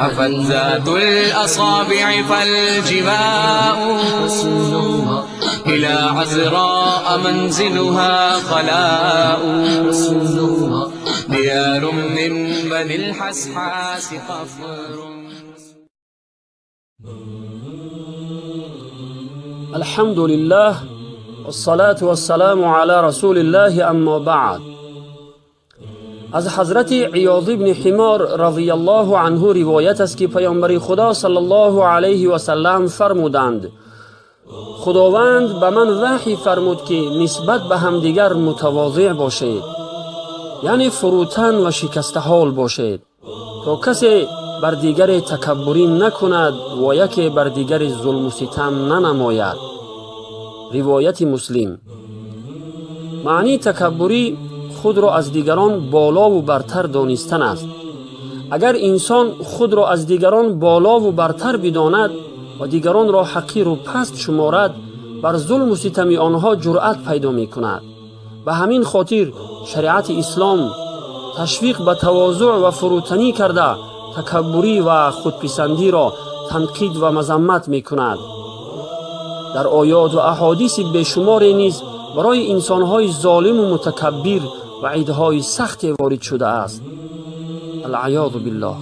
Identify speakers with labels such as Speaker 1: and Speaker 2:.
Speaker 1: حفت ذات الأصابع فالجباء إلى عذراء منزلها خلاء ديار من بني الحسحاس قفر.
Speaker 2: الحمد لله والصلاة والسلام على رسول الله، اما بعد. از حضرت عیاض بن حمار رضی الله عنه روایت است که پیامبر خدا صلی الله علیه و سلم فرمودند: خداوند به من وحی فرمود که نسبت به همدیگر متواضع باشید، یعنی فروتن و شکسته حال باشید، تا کسی بر دیگر تکبری نکند و یکی بر دیگر ظلم و ستم ننماید. روایت مسلم. معنی تکبری خود را از دیگران بالا و برتر دانستن است. اگر انسان خود را از دیگران بالا و برتر بداند و دیگران را حقیر و پست شمارد، بر ظلم و ستم آنها جرأت پیدا می کند. به همین خاطر شریعت اسلام تشویق به تواضع و فروتنی کرده تکبری و خودپسندی را تنقید و مذمت می کند. در آیات و احادیث بیشماری نیز برای انسانهای ظالم و متکبر وعیدهای سختی وارد شده است. العیاذ بالله.